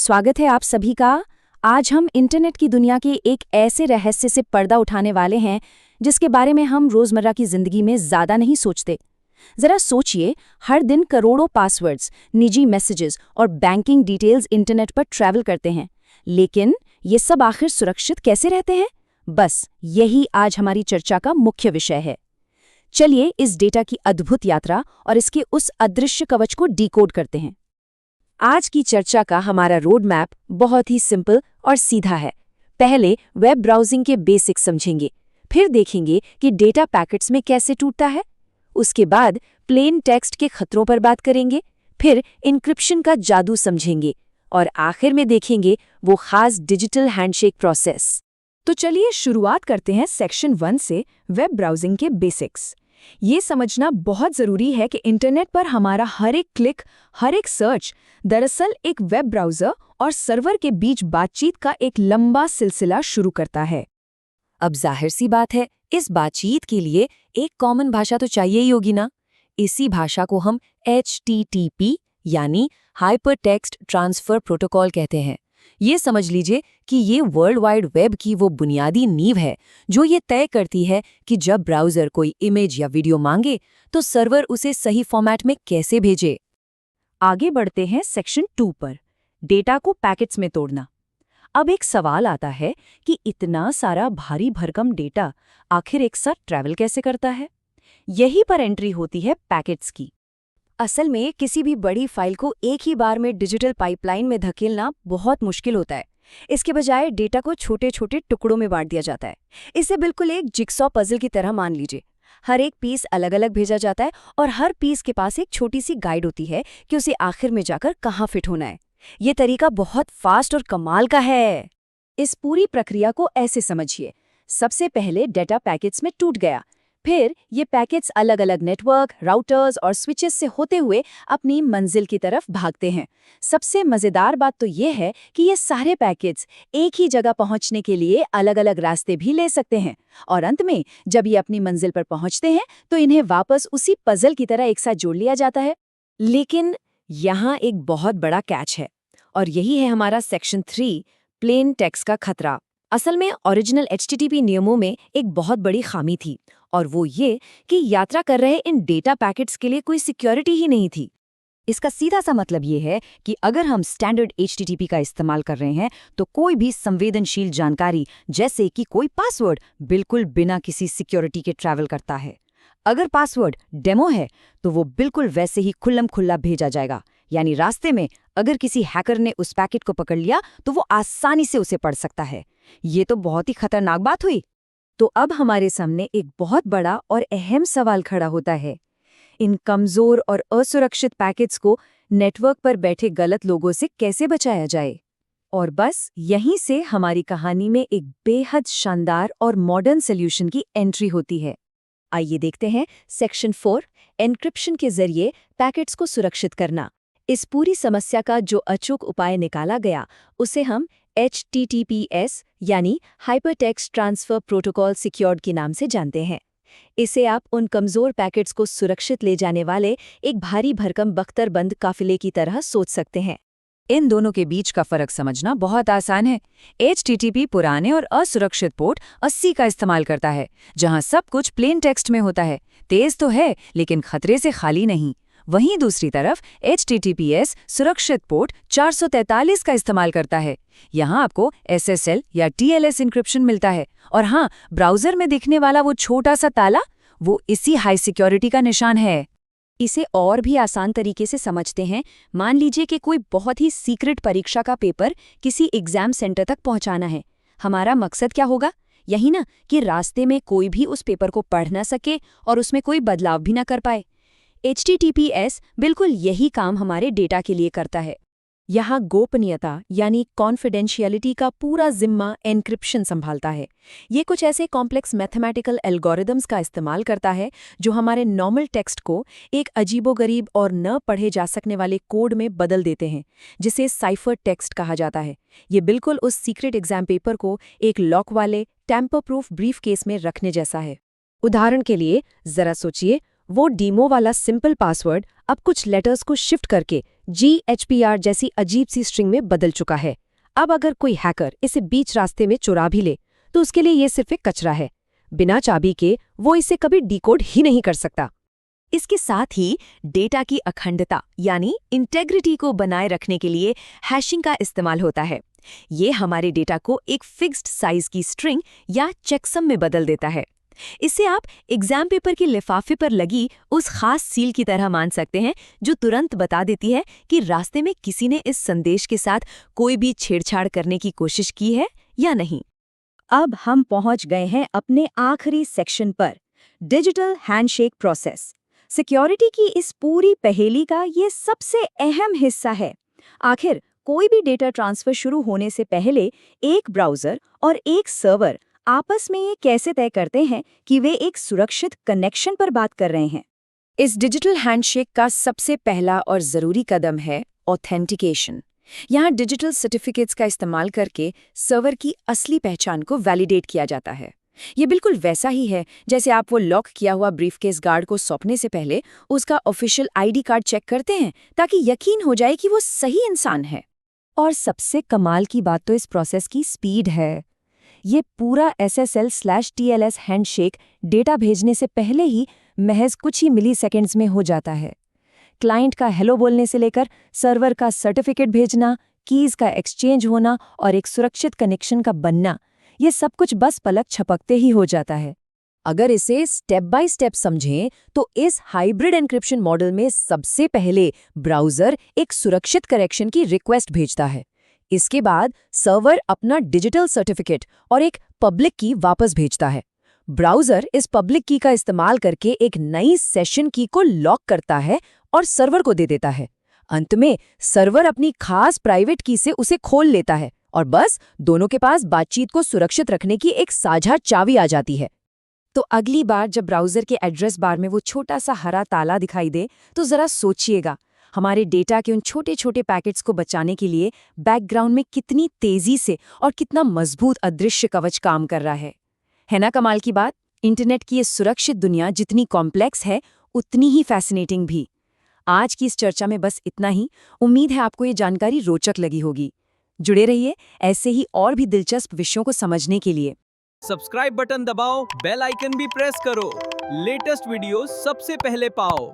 स्वागत है आप सभी का। आज हम इंटरनेट की दुनिया के एक ऐसे रहस्य से पर्दा उठाने वाले हैं जिसके बारे में हम रोजमर्रा की जिंदगी में ज्यादा नहीं सोचते। जरा सोचिए, हर दिन करोड़ों पासवर्ड्स, निजी मैसेजेस और बैंकिंग डिटेल्स इंटरनेट पर ट्रैवल करते हैं, लेकिन ये सब आखिर सुरक्षित कैसे रहते हैं? बस यही आज हमारी चर्चा का मुख्य विषय है। चलिए इस डेटा की अद्भुत यात्रा और इसके उस अदृश्य कवच को डिकोड करते हैं। आज की चर्चा का हमारा रोड मैप बहुत ही सिंपल और सीधा है। पहले वेब ब्राउजिंग के बेसिक्स समझेंगे, फिर देखेंगे कि डेटा पैकेट्स में कैसे टूटता है। उसके बाद प्लेन टेक्स्ट के खतरों पर बात करेंगे, फिर इंक्रिप्शन का जादू समझेंगे और आखिर में देखेंगे वो खास डिजिटल हैंडशेक प्रोसेस। तो चलिए शुरुआत करते हैं सेक्शन 1 से, वेब ब्राउजिंग के बेसिक्स। ये समझना बहुत ज़रूरी है कि इंटरनेट पर हमारा हर एक क्लिक, हर एक सर्च दरअसल एक वेब ब्राउज़र और सर्वर के बीच बातचीत का एक लंबा सिलसिला शुरू करता है। अब जाहिर सी बात है, इस बातचीत के लिए एक कॉमन भाषा तो चाहिए ही होगी ना। इसी भाषा को हम HTTP यानी हाइपर टेक्स्ट ट्रांसफ़र प्रोटोकॉल कहते हैं। ये समझ लीजिए कि ये वर्ल्ड वाइड वेब की वो बुनियादी नींव है जो ये तय करती है कि जब ब्राउज़र कोई इमेज या वीडियो मांगे तो सर्वर उसे सही फॉर्मेट में कैसे भेजे। आगे बढ़ते हैं सेक्शन 2 पर, डेटा को पैकेट्स में तोड़ना। अब एक सवाल आता है कि इतना सारा भारी भरकम डेटा आखिर एक साथ ट्रैवल कैसे करता है? यही पर एंट्री होती है पैकेट्स की। असल में किसी भी बड़ी फाइल को एक ही बार में डिजिटल पाइपलाइन में धकेलना बहुत मुश्किल होता है। इसके बजाय डेटा को छोटे छोटे टुकड़ों में बांट दिया जाता है। इसे बिल्कुल एक जिक्सॉ पजल की तरह मान लीजिए। हर एक पीस अलग अलग भेजा जाता है और हर पीस के पास एक छोटी सी गाइड होती है कि उसे आखिर में जाकर कहाँ फिट होना है। ये तरीका बहुत फास्ट और कमाल का है। इस पूरी प्रक्रिया को ऐसे समझिए, सबसे पहले डेटा पैकेट्स में टूट गया, फिर ये पैकेट्स अलग अलग नेटवर्क, राउटर्स और स्विचेस से होते हुए अपनी मंजिल की तरफ भागते हैं। सबसे मज़ेदार बात तो ये है कि ये सारे पैकेट्स एक ही जगह पहुंचने के लिए अलग अलग रास्ते भी ले सकते हैं और अंत में जब ये अपनी मंजिल पर पहुंचते हैं तो इन्हें वापस उसी पजल की तरह एक साथ जोड़ लिया जाता है। लेकिन यहाँ एक बहुत बड़ा कैच है और यही है हमारा सेक्शन 3, प्लेन टेक्स्ट का खतरा। असल में ओरिजिनल HTTP नियमों में एक बहुत बड़ी खामी थी और वो ये कि यात्रा कर रहे इन डेटा पैकेट्स के लिए कोई सिक्योरिटी ही नहीं थी। इसका सीधा सा मतलब ये है कि अगर हम स्टैंडर्ड HTTP का इस्तेमाल कर रहे हैं तो कोई भी संवेदनशील जानकारी जैसे कि कोई पासवर्ड बिल्कुल बिना किसी सिक्योरिटी के ट्रैवल करता है। अगर पासवर्ड डेमो है तो वो बिल्कुल वैसे ही खुल्लम खुल्ला भेजा जाएगा, यानी रास्ते में अगर किसी हैकर ने उस पैकेट को पकड़ लिया तो वो आसानी से उसे पढ़ सकता है। ये तो बहुत ही खतरनाक बात हुई। तो अब हमारे सामने एक बहुत बड़ा और अहम सवाल खड़ा होता है, इन कमजोर और असुरक्षित पैकेट्स को नेटवर्क पर बैठे गलत लोगों से कैसे बचाया जाए? और बस यहीं से हमारी कहानी में एक बेहद शानदार और मॉडर्न सॉल्यूशन की एंट्री होती है। आइए देखते हैं सेक्शन 4, एन्क्रिप्शन के जरिए पैकेट्स को सुरक्षित करना। इस पूरी समस्या का जो अचूक उपाय निकाला गया उसे हम HTTPS यानी हाइपरटेक्स्ट ट्रांसफर प्रोटोकॉल सिक्योर्ड के नाम से जानते हैं। इसे आप उन कमजोर पैकेट्स को सुरक्षित ले जाने वाले एक भारी भरकम बख्तरबंद काफिले की तरह सोच सकते हैं। इन दोनों के बीच का फर्क समझना बहुत आसान है। HTTP पुराने और असुरक्षित पोर्ट 80 का इस्तेमाल करता है, जहां सब कुछ प्लेन टेक्स्ट में होता है। तेज तो है लेकिन खतरे से खाली नहीं। वहीं दूसरी तरफ HTTPS सुरक्षित पोर्ट 443 का इस्तेमाल करता है। यहाँ आपको SSL या TLS इंक्रिप्शन मिलता है और हाँ, ब्राउज़र में दिखने वाला वो छोटा सा ताला वो इसी हाई सिक्योरिटी का निशान है। इसे और भी आसान तरीके से समझते हैं। मान लीजिए कि कोई बहुत ही सीक्रेट परीक्षा का पेपर किसी एग्जाम सेंटर तक पहुंचाना है। हमारा मकसद क्या होगा? यही ना कि रास्ते में कोई भी उस पेपर को पढ़ ना सके और उसमें कोई बदलाव भी ना कर पाए। HTTPS बिल्कुल यही काम हमारे डेटा के लिए करता है। यहाँ गोपनीयता यानी कॉन्फिडेंशियलिटी का पूरा जिम्मा एन्क्रिप्शन संभालता है। ये कुछ ऐसे कॉम्प्लेक्स मैथमेटिकल एल्गोरिदम्स का इस्तेमाल करता है जो हमारे नॉर्मल टेक्स्ट को एक अजीबोगरीब और न पढ़े जा सकने वाले कोड में बदल देते हैं, जिसे साइफर टेक्स्ट कहा जाता है। ये बिल्कुल उस सीक्रेट एग्जाम पेपर को एक लॉक वाले टैम्पर प्रूफ ब्रीफ केस में रखने जैसा है। उदाहरण के लिए जरा सोचिए, वो डीमो वाला सिंपल पासवर्ड अब कुछ लेटर्स को शिफ्ट करके GHPR जैसी अजीब सी स्ट्रिंग में बदल चुका है। अब अगर कोई हैकर इसे बीच रास्ते में चुरा भी ले तो उसके लिए ये सिर्फ एक कचरा है। बिना चाबी के वो इसे कभी डिकोड ही नहीं कर सकता। इसके साथ ही डेटा की अखंडता यानी इंटेग्रिटी को बनाए रखने के लिए हैशिंग का इस्तेमाल होता है। ये हमारे डेटा को एक फिक्स्ड साइज की स्ट्रिंग या चेकसम में बदल देता है। इसे आप एग्जाम पेपर के लिफाफे पर लगी उस खास सील की तरह मान सकते हैं जो तुरंत बता देती है कि रास्ते में किसी ने इस संदेश के साथ कोई भी छेड़छाड़ करने की कोशिश की है या नहीं। अब हम पहुंच गए हैं अपने आखिरी सेक्शन पर, डिजिटल हैंडशेक प्रोसेस। सिक्योरिटी की इस पूरी पहेली का ये सबसे अहम हिस्सा है। आखिर कोई भी डेटा ट्रांसफर शुरू होने से पहले एक ब्राउज़र और एक सर्वर आपस में ये कैसे तय करते हैं कि वे एक सुरक्षित कनेक्शन पर बात कर रहे हैं? इस डिजिटल हैंडशेक का सबसे पहला और ज़रूरी कदम है ऑथेंटिकेशन। यहाँ डिजिटल सर्टिफिकेट्स का इस्तेमाल करके सर्वर की असली पहचान को वैलिडेट किया जाता है। ये बिल्कुल वैसा ही है जैसे आप वो लॉक किया हुआ ब्रीफकेस गार्ड को सौंपने से पहले उसका ऑफिशियल आईडी कार्ड चेक करते हैं ताकि यकीन हो जाए कि वो सही इंसान है। और सबसे कमाल की बात तो इस प्रोसेस की स्पीड है। ये पूरा SSL/TLS हैंडशेक डेटा भेजने से पहले ही महज कुछ ही मिलीसेकंड्स में हो जाता है। क्लाइंट का हेलो बोलने से लेकर सर्वर का सर्टिफिकेट भेजना, कीज़ का एक्सचेंज होना और एक सुरक्षित कनेक्शन का बनना, ये सब कुछ बस पलक झपकते ही हो जाता है। अगर इसे स्टेप बाय स्टेप समझें तो इस हाइब्रिड एन्क्रिप्शन मॉडल में सबसे पहले ब्राउज़र एक सुरक्षित करेक्शन की रिक्वेस्ट भेजता है। इसके बाद सर्वर अपना डिजिटल सर्टिफिकेट और एक पब्लिक की वापस भेजता है। ब्राउज़र इस पब्लिक की का इस्तेमाल करके एक नई सेशन की को लॉक करता है और सर्वर को दे देता है। अंत में सर्वर अपनी खास प्राइवेट की से उसे खोल लेता है और बस दोनों के पास बातचीत को सुरक्षित रखने की एक साझा चाबी आ जाती है। तो अगली बार जब ब्राउज़र के एड्रेस बार में वो छोटा सा हरा ताला दिखाई दे तो ज़रा सोचिएगा, हमारे डेटा के उन छोटे छोटे पैकेट्स को बचाने के लिए बैकग्राउंड में कितनी तेज़ी से और कितना मजबूत अदृश्य कवच काम कर रहा है ना कमाल की बात? इंटरनेट की ये सुरक्षित दुनिया जितनी कॉम्प्लेक्स है उतनी ही फैसिनेटिंग भी। आज की इस चर्चा में बस इतना ही। उम्मीद है आपको ये जानकारी रोचक लगी होगी। जुड़े रहिए ऐसे ही और भी दिलचस्प विषयों को समझने के लिए। सब्सक्राइब बटन दबाओ, बेल आइकन भी प्रेस करो, लेटेस्ट वीडियो सबसे पहले पाओ।